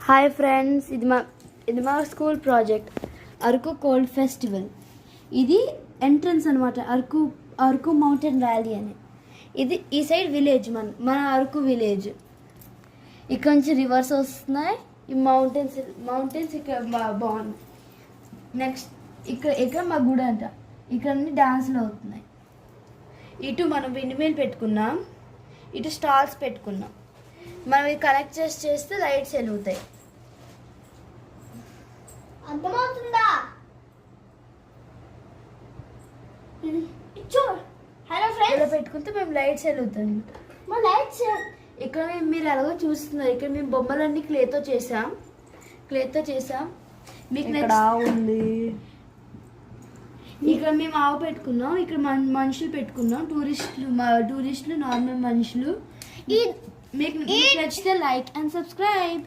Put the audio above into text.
Hi friends, ఇది మా school project Araku cold festival. ఇది ఎంట్రన్స్ అనమాట, అరకు మౌంటైన్ వ్యాలీ అని. ఇది ఈ సైడ్ విలేజ్, మన అరకు విలేజ్. ఇక్కడ నుంచి రివర్స్ వస్తున్నాయి, ఈ మౌంటైన్స్ ఇక్కడ బాగున్నాయి. నెక్స్ట్ ఇక్కడ మా గుడి అంట, ఇక్కడ అన్ని డాన్స్లు అవుతున్నాయి. ఇటు మనం విండ్మిల్ పెట్టుకున్నాం, ఇటు స్టాల్స్ పెట్టుకున్నాం. మనం ఇది కనెక్ట్ చేస్తే లైట్స్ వెలుగుతాయి. అర్థమవుతుందా? హలో ఫ్రెండ్స్, ఇలా పెట్టుకుంటే మేము లైట్స్ వెలుగుతాయి. మా లైట్స్ ఇక్కడ మీరు ఎలాగో చూస్తున్నారు, ఇక్కడ మేము బొమ్మలన్నీ క్లేతో చేసాం. మీకు ఉంది. ఇక్కడ మేము ఆవు పెట్టుకున్నాం, ఇక్కడ మనుషులు పెట్టుకున్నాం, టూరిస్టులు నార్మల్ మనుషులు. మీకు నచ్చితే లైక్ అండ్ సబ్స్క్రైబ్.